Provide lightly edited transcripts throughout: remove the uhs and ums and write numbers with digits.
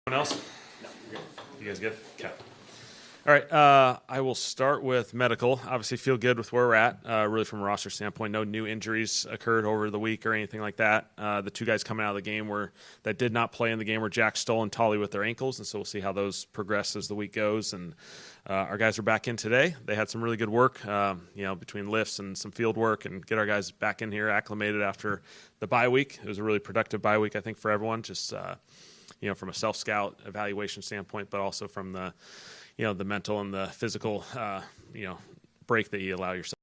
Anyone else? No, you're good. You guys good? Okay. All right. I will start with medical. Obviously, feel good with where we're at. Really, from a roster standpoint, no new injuries occurred over the week or anything like that. The two guys coming out of the game that did not play in the game were Jack Stoll and Tolly with their ankles, and so we'll see how those progress as the week goes. And our guys are back in today. They had some really good work, between lifts and some field work, and get our guys back in here acclimated after the bye week. It was a really productive bye week, I think, for everyone. Just from a self-scout evaluation standpoint, but also from the the mental and the physical, break that you allow yourself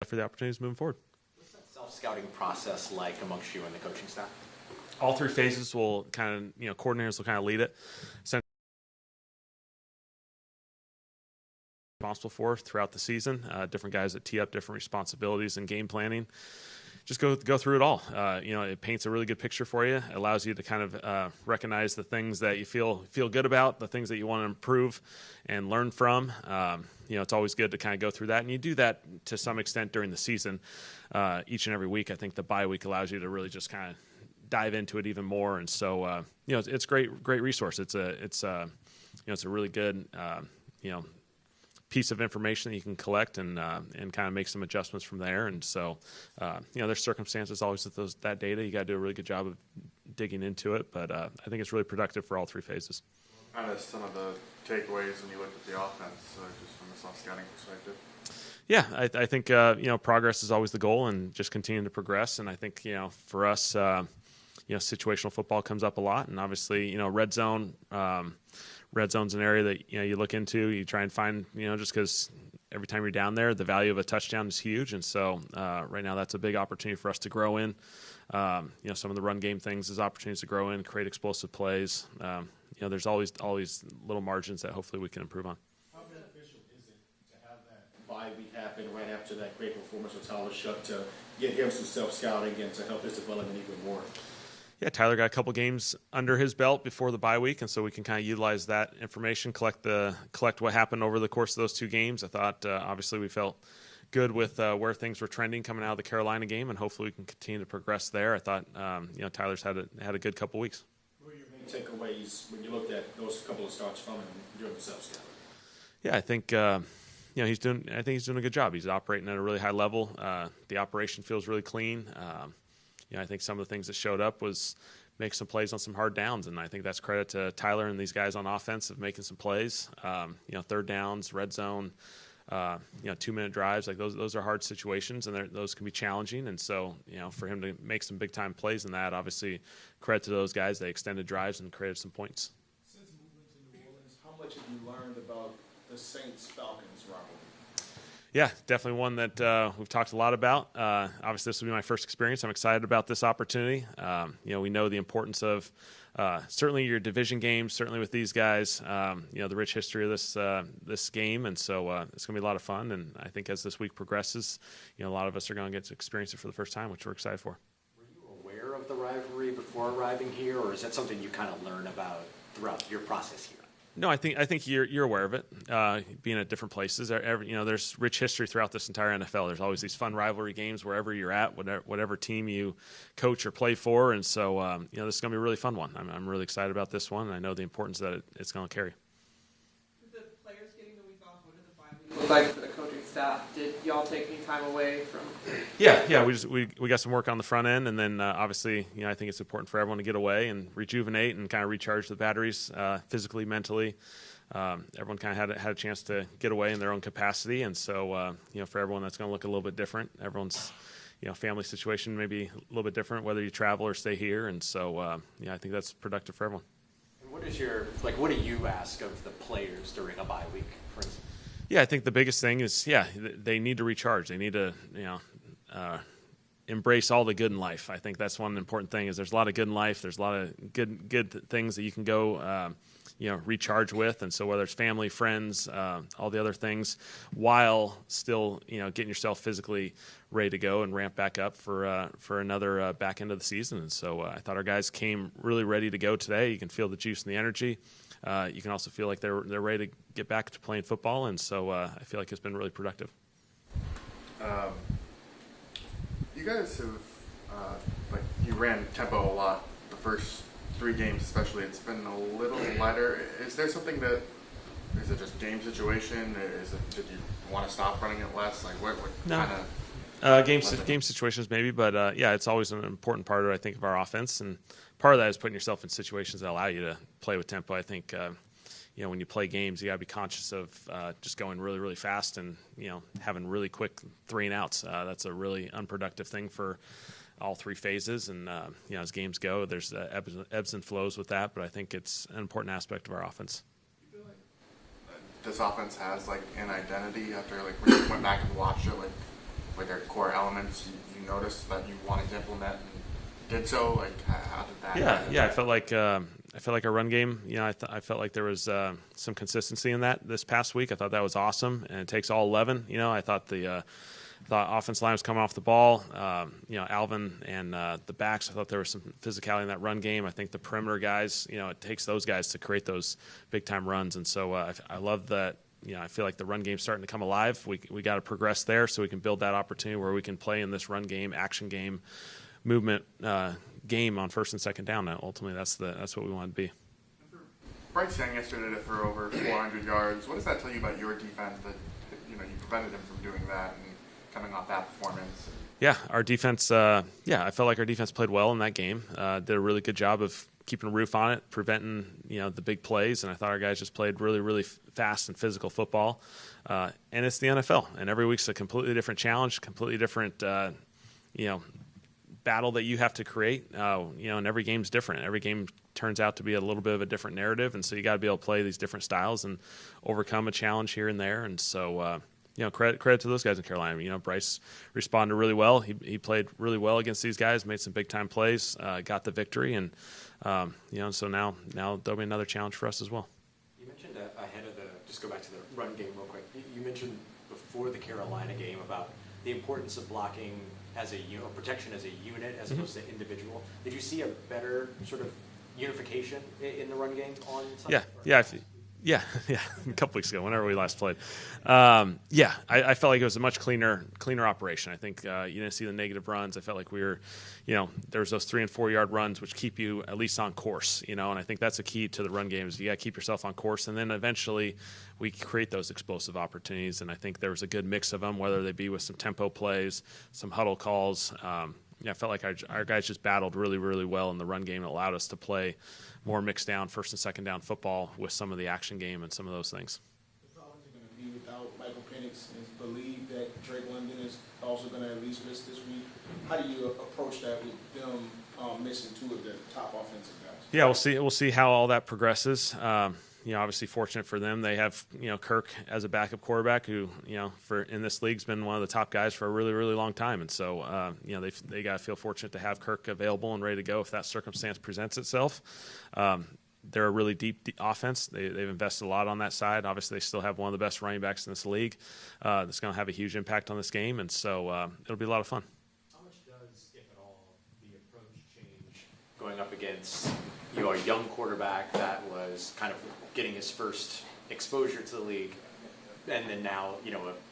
for the opportunities moving forward. What's that self-scouting process like amongst you and the coaching staff? All three phases will kind of, coordinators will kind of lead it. Responsible for throughout the season, different guys that tee up different responsibilities and game planning. Just go through it all. It paints a really good picture for you. It allows you to kind of recognize the things that you feel good about, the things that you want to improve and learn from. It's always good to kind of go through that, and you do that to some extent during the season. Each and every week, I think the bye week allows you to really just kind of dive into it even more. And so, it's great resource. It's a really good piece of information that you can collect and kind of make some adjustments from there. And so, there's circumstances always with that data. You got to do a really good job of digging into it, but I think it's really productive for all three phases. Kind of some of the takeaways when you look at the offense, just from a soft scouting perspective. Yeah, I think progress is always the goal, and just continuing to progress. And I think for us, situational football comes up a lot, and obviously red zone. Red zone's an area that you look into. You try and find just because every time you're down there, the value of a touchdown is huge, and so right now that's a big opportunity for us to grow in. Some of the run game things is opportunities to grow in, create explosive plays. There's always little margins that hopefully we can improve on. How beneficial is it to have that bye week happen right after that great performance with Tyler Shuck to get him some self-scouting and to help his development even more? Yeah, Tyler got a couple games under his belt before the bye week, and so we can kind of utilize that information, collect what happened over the course of those two games. I thought obviously we felt good with where things were trending coming out of the Carolina game, and hopefully we can continue to progress there. I thought Tyler's had a good couple weeks. What were your main takeaways when you looked at those couple of starts from him during the self-scouting? Yeah, I think he's doing a good job. He's operating at a really high level. The operation feels really clean. I think some of the things that showed up was make some plays on some hard downs, and I think that's credit to Tyler and these guys on offense of making some plays. Third downs, red zone, 2-minute drives, like those are hard situations, and those can be challenging. And so, for him to make some big time plays in that, obviously credit to those guys. They extended drives and created some points. Since moving to New Orleans, how much have you learned about the Saints-Falcons rivalry? Yeah, definitely one that we've talked a lot about. Obviously, this will be my first experience. I'm excited about this opportunity. We know the importance of certainly your division games, certainly with these guys, the rich history of this game. And so it's going to be a lot of fun. And I think as this week progresses, a lot of us are going to get to experience it for the first time, which we're excited for. Were you aware of the rivalry before arriving here, or is that something you kind of learn about throughout your process here? No, I think you're aware of it. Being at different places, there's rich history throughout this entire NFL. There's always these fun rivalry games wherever you're at, whatever team you coach or play for, and so this is going to be a really fun one. I'm really excited about this one, and I know the importance that it's going to carry. The players getting the week off, what did the bye week look like for the coaching staff? Did y'all take any time away from? Yeah, we got some work on the front end, and then obviously, I think it's important for everyone to get away and rejuvenate and kind of recharge the batteries physically, mentally. Everyone kind of had a chance to get away in their own capacity, and so for everyone that's going to look a little bit different. Everyone's family situation may be a little bit different whether you travel or stay here, and so I think that's productive for everyone. And what do you ask of the players during a bye week, for instance? Yeah, I think the biggest thing is, they need to recharge. They need to, embrace all the good in life. I think that's one important thing is there's a lot of good in life. There's a lot of good things that you can go, recharge with. And so whether it's family, friends, all the other things, while still, getting yourself physically ready to go and ramp back up for another back end of the season. And so I thought our guys came really ready to go today. You can feel the juice and the energy. You can also feel like they're ready to get back to playing football, and so I feel like it's been really productive. You guys have you ran tempo a lot the first 3 games especially, it's been a little lighter. Is there something is it just game situation? Did you want to stop running it less? Like what No. kind of... Game situations maybe, but yeah, it's always an important part of, I think, of our offense, and part of that is putting yourself in situations that allow you to play with tempo. I think when you play games, you got to be conscious of just going really, really fast and having really quick 3 and outs. That's a really unproductive thing for all 3 phases, and as games go, there's ebbs and flows with that. But I think it's an important aspect of our offense. This offense has like an identity after when you went back and watched it, like their core elements you noticed that you wanted to implement and did so. Like how did that? Yeah. I felt like our run game. I felt like there was some consistency in that this past week. I thought that was awesome, and it takes all 11. I thought the offense line was coming off the ball. Alvin and the backs, I thought there was some physicality in that run game. I think the perimeter guys, it takes those guys to create those big-time runs. And so I love that. I feel like the run game's starting to come alive. We got to progress there so we can build that opportunity where we can play in this run game, action game, movement game on first and second down. Ultimately, that's what we want to be. Bryce Young yesterday to throw over 400 yards. What does that tell you about your defense that you prevented him from doing that and coming off that performance? Yeah, our defense. I felt like our defense played well in that game. Did a really good job of keeping a roof on it, preventing the big plays, and I thought our guys just played really, really fast and physical football. And it's the NFL, and every week's a completely different challenge, completely different battle that you have to create. And every game's different. Every game turns out to be a little bit of a different narrative, and so you got to be able to play these different styles and overcome a challenge here and there. And so. Credit to those guys in Carolina. Bryce responded really well. He played really well against these guys, made some big time plays, got the victory, and so now there'll be another challenge for us as well. You mentioned ahead of just go back to the run game real quick. You mentioned before the Carolina game about the importance of blocking as a protection as a unit as opposed to individual. Did you see a better sort of unification in the run game on Sunday? Yeah, a couple weeks ago, whenever we last played. I felt like it was a much cleaner operation. I think you didn't see the negative runs. I felt like we were, there was those 3 and 4 yard runs, which keep you at least on course, and I think that's a key to the run game is you got to keep yourself on course, and then eventually we create those explosive opportunities, and I think there was a good mix of them, whether they be with some tempo plays, some huddle calls. I felt like our guys just battled really, really well in the run game. It allowed us to play more mixed down, first and second down football with some of the action game and some of those things. The Falcons are going to be without Michael Penix and believe that Drake London is also going to at least miss this week. How do you approach that with them missing 2 of their top offensive guys? Yeah, we'll see how all that progresses. Obviously fortunate for them. They have, Kirk as a backup quarterback who, for in this league's been one of the top guys for a really, really long time. And so, they got to feel fortunate to have Kirk available and ready to go if that circumstance presents itself. They're a really deep offense. They've invested a lot on that side. Obviously, they still have one of the best running backs in this league. That's going to have a huge impact on this game. And so it'll be a lot of fun. How much does, if at all, the approach change going up against a young quarterback that was kind of getting his first exposure to the league, and then now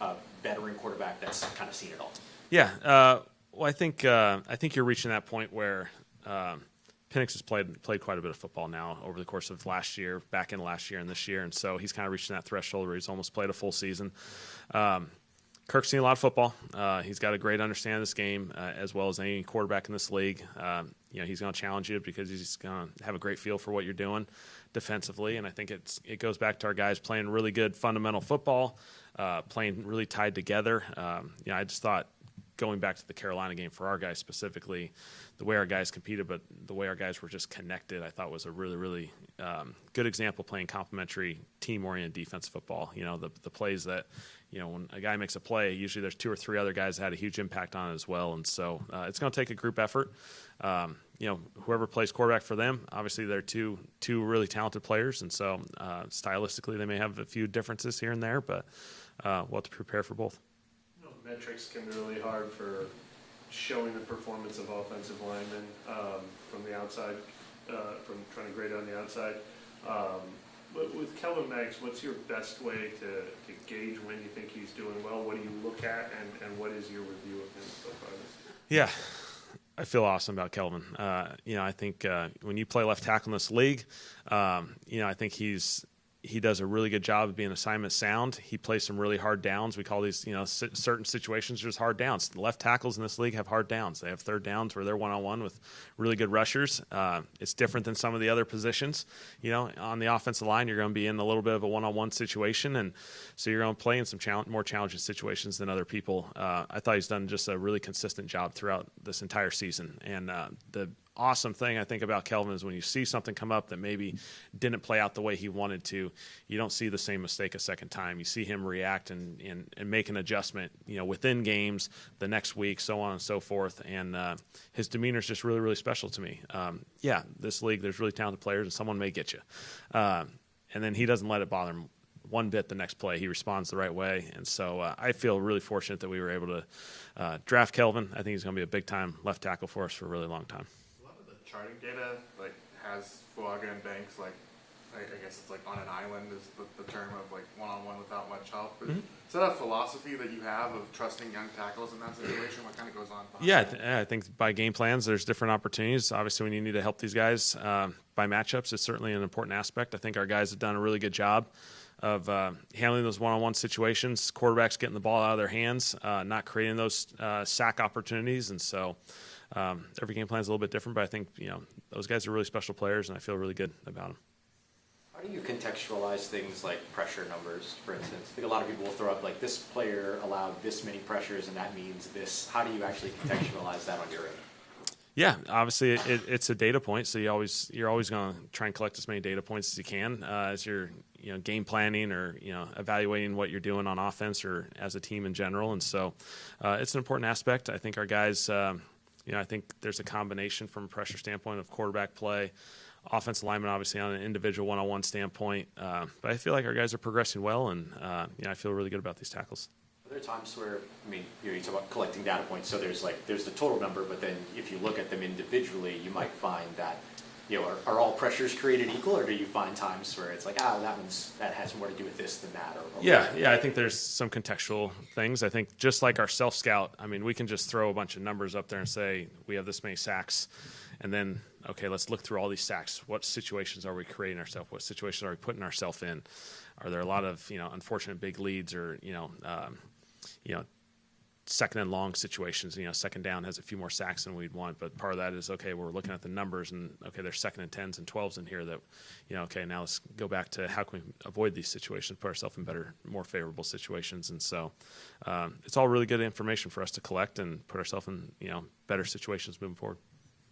a veteran quarterback that's kind of seen it all? Yeah, well, I think you're reaching that point where Penix has played quite a bit of football now over the course of last year, back in last year and this year, and so he's kind of reaching that threshold where he's almost played a full season. Kirk's seen a lot of football. He's got a great understanding of this game, as well as any quarterback in this league. He's going to challenge you because he's going to have a great feel for what you're doing defensively, and I think it goes back to our guys playing really good fundamental football, playing really tied together. I just thought going back to the Carolina game for our guys specifically, the way our guys competed, but the way our guys were just connected, I thought was a really, really good example playing complementary, team-oriented defensive football. The plays that, when a guy makes a play, usually there's 2 or 3 other guys that had a huge impact on it as well. And so it's going to take a group effort. Whoever plays quarterback for them, obviously they're two really talented players. And so stylistically they may have a few differences here and there, but we'll have to prepare for both. Metrics can be really hard for showing the performance of offensive linemen from the outside, from trying to grade on the outside. But with Kellen Moore, what's your best way to gauge when you think he's doing well? What do you look at, and what is your review of him so far this year? Yeah. I feel awesome about Kelvin. I think when you play left tackle in this league, I think he does a really good job of being assignment sound. He plays some really hard downs. We call these, certain situations just hard downs. The left tackles in this league have hard downs. They have third downs where they're one-on-one with really good rushers. It's different than some of the other positions. On the offensive line, you're going to be in a little bit of a one-on-one situation, and so you're going to play in some more challenging situations than other people. I thought he's done just a really consistent job throughout this entire season, and the awesome thing I think about Kelvin is when you see something come up that maybe didn't play out the way he wanted to, you don't see the same mistake a second time. You see him react and make an adjustment, within games, the next week, so on and so forth. And his demeanor is just really, really special to me. This league, there's really talented players, and someone may get you. And then he doesn't let it bother him one bit the next play. He responds the right way. And so I feel really fortunate that we were able to draft Kelvin. I think he's going to be a big-time left tackle for us for a really long time. Charting data has Fuaga and Banks I guess it's on an island is the term of one-on-one without much help. But is that a philosophy that you have of trusting young tackles in that situation? What kind of goes on behind that? I think by game plans there's different opportunities. Obviously when you need to help these guys by matchups, it's certainly an important aspect. I think our guys have done a really good job of handling those one-on-one situations, quarterbacks getting the ball out of their hands, not creating those sack opportunities. And so every game plan is a little bit different, but I think, those guys are really special players, and I feel really good about them. How do you contextualize things like pressure numbers, for instance? I think a lot of people will throw up this player allowed this many pressures and that means this. How do you actually contextualize that on your end? Yeah, obviously it's a data point, so you're always going to try and collect as many data points as you can as you're game planning or evaluating what you're doing on offense or as a team in general, and so it's an important aspect. I think our guys, I think there's a combination from a pressure standpoint of quarterback play, offensive lineman obviously on an individual one-on-one standpoint, but I feel like our guys are progressing well, and I feel really good about these tackles. Are there times where, you talk about collecting data points, so there's the total number, but then if you look at them individually, you might find that, are all pressures created equal, or do you find times where it's that has more to do with this than that? I think there's some contextual things. I think just like our self-scout, we can just throw a bunch of numbers up there and say, we have this many sacks, and then, okay, let's look through all these sacks. What situations are we creating ourselves? What situations are we putting ourselves in? Are there a lot of, unfortunate big leads or, second and long situations, second down has a few more sacks than we'd want, but part of that is, okay, we're looking at the numbers and, okay, there's second and 10s and 12s in here that, okay, now let's go back to how can we avoid these situations, put ourselves in better, more favorable situations. And so it's all really good information for us to collect and put ourselves in, better situations moving forward.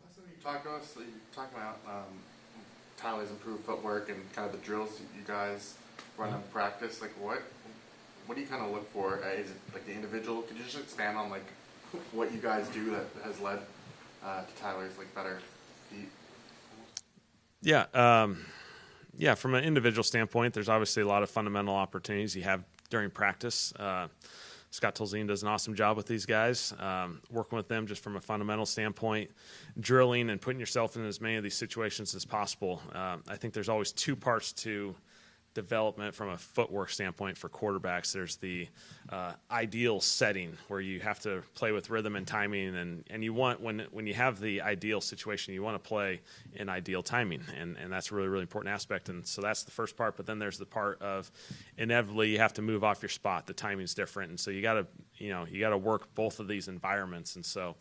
Last time you talked to us, you talked about Tyler's improved footwork and kind of the drills you guys run in practice. What do you kind of look for? Is it the individual? Could you just expand on what you guys do that has led to Tyler's better feet? Yeah. From an individual standpoint, there's obviously a lot of fundamental opportunities you have during practice. Scott Tolzien does an awesome job with these guys, working with them just from a fundamental standpoint, drilling and putting yourself in as many of these situations as possible. I think there's always two parts to development from a footwork standpoint for quarterbacks. There's the ideal setting where you have to play with rhythm and timing, and you want when you have the ideal situation, you want to play in ideal timing, and that's a really, really important aspect. And so that's the first part. But then there's the part of inevitably you have to move off your spot. The timing's different, and so you got to work both of these environments. And so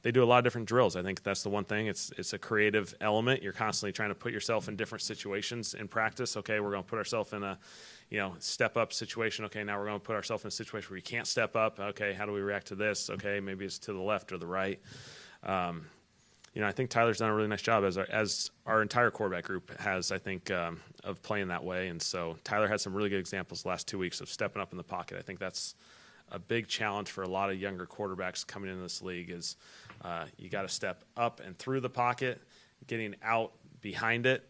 they do a lot of different drills. I think that's the one thing. It's a creative element. You're constantly trying to put yourself in different situations in practice. Okay, we're going to put ourselves in a step up situation. Okay, now we're going to put ourselves in a situation where you can't step up. Okay, how do we react to this? Okay, maybe it's to the left or the right. I think Tyler's done a really nice job as our entire quarterback group has, I think, of playing that way. And so Tyler had some really good examples the last 2 weeks of stepping up in the pocket. I think that's a big challenge for a lot of younger quarterbacks coming into this league is you got to step up and through the pocket, getting out behind it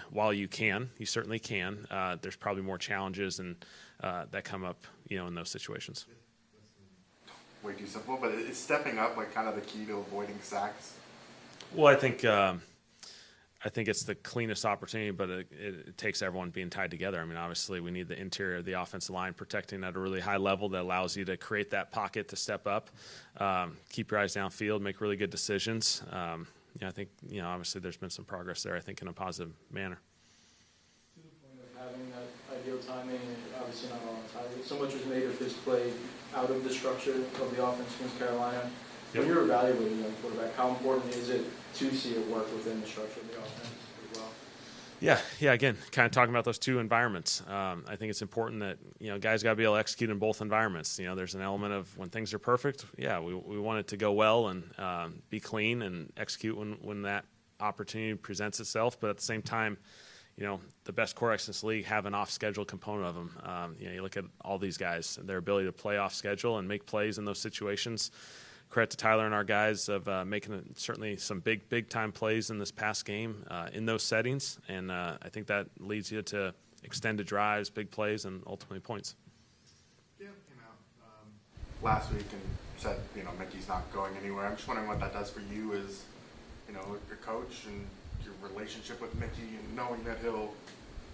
while you can. You certainly can. There's probably more challenges and that come up, in those situations. Way too simple, but is stepping up kind of the key to avoiding sacks? Well, I think I think it's the cleanest opportunity, but it takes everyone being tied together. I mean, obviously, we need the interior of the offensive line protecting at a really high level that allows you to create that pocket to step up, keep your eyes downfield, make really good decisions. I think, obviously there's been some progress there, I think, in a positive manner. To the point of having that ideal timing, and obviously not all the time, so much was made of his play out of the structure of the offense against Carolina. When you're evaluating a young quarterback, how important is it to see it work within the structure of the offense as well? Yeah. Again, kind of talking about those two environments. I think it's important that guys got to be able to execute in both environments. There's an element of when things are perfect. Yeah, we want it to go well and be clean and execute when that opportunity presents itself. But at the same time, the best quarterbacks in this league have an off-schedule component of them. You look at all these guys, their ability to play off schedule and make plays in those situations. Credit to Tyler and our guys of making certainly some big time plays in this past game in those settings, and I think that leads you to extended drives, big plays, and ultimately points. Yeah, last week and said Mickey's not going anywhere. I'm just wondering what that does for you as your coach and your relationship with Mickey, and knowing that he'll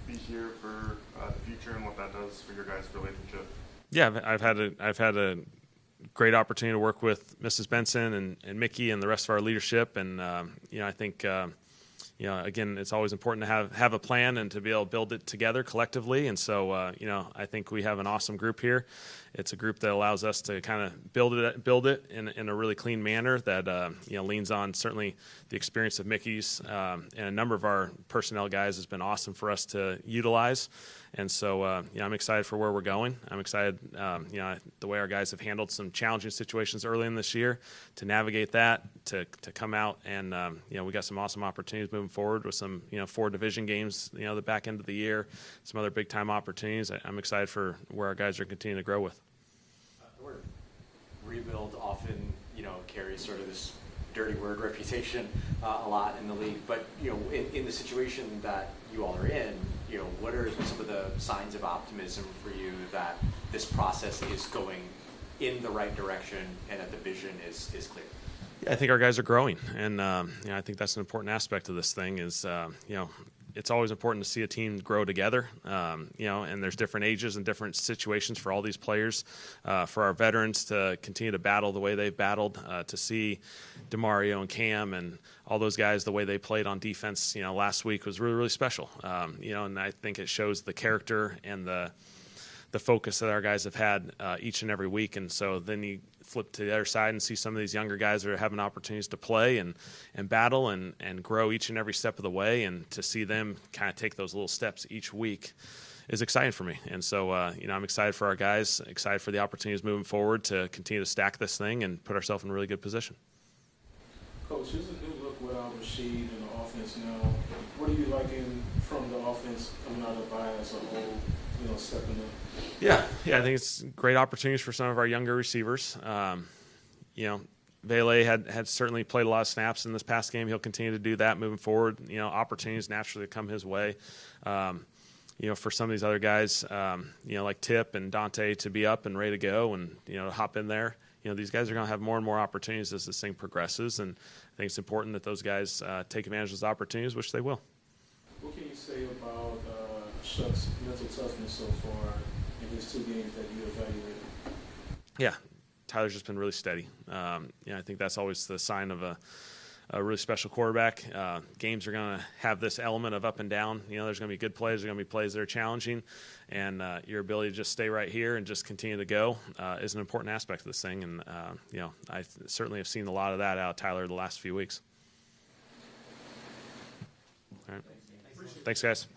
be here for the future, and what that does for your guys' relationship. Yeah, I've had a great opportunity to work with Mrs. Benson and Mickey and the rest of our leadership, and I think again, it's always important to have a plan and to be able to build it together collectively. And so I think we have an awesome group here. It's a group that allows us to kind of build it in a really clean manner that leans on certainly the experience of Mickey's and a number of our personnel guys has been awesome for us to utilize. And so, I'm excited for where we're going. I'm excited, the way our guys have handled some challenging situations early in this year to navigate that, to come out and, we got some awesome opportunities moving forward with some, 4 division games, the back end of the year, some other big time opportunities. I'm excited for where our guys are continuing to grow with. The word rebuild often, carries sort of this dirty word reputation a lot in the league. But, in the situation that you all are in, what are some of the signs of optimism for you that this process is going in the right direction and that the vision is clear? Yeah, I think our guys are growing, and I think that's an important aspect of this thing is, it's always important to see a team grow together, and there's different ages and different situations for all these players. For our veterans to continue to battle the way they've battled, to see DeMario and Cam and all those guys, the way they played on defense, last week was really, really special. And I think it shows the character and the focus that our guys have had each and every week. And so then you flip to the other side and see some of these younger guys that are having opportunities to play and battle and grow each and every step of the way, and to see them kind of take those little steps each week is exciting for me. And so, I'm excited for our guys, excited for the opportunities moving forward to continue to stack this thing and put ourselves in a really good position. Coach, here's a new look without Rashid and the offense now. What are you liking from the offense coming out of Bayou as a whole, stepping up? Yeah, I think it's great opportunities for some of our younger receivers. Vele had certainly played a lot of snaps in this past game. He'll continue to do that moving forward. Opportunities naturally come his way. For some of these other guys, like Tip and Dante to be up and ready to go and, hop in there. These guys are going to have more and more opportunities as this thing progresses, and I think it's important that those guys take advantage of those opportunities, which they will. What can you say about Shuck's mental toughness so far in his 2 games that you evaluated? Yeah, Tyler's just been really steady. I think that's always the sign of a really special quarterback. Games are going to have this element of up and down. There's going to be good plays. There's going to be plays that are challenging. And your ability to just stay right here and just continue to go is an important aspect of this thing. And, I certainly have seen a lot of that out of Tyler the last few weeks. All right. Thanks, guys.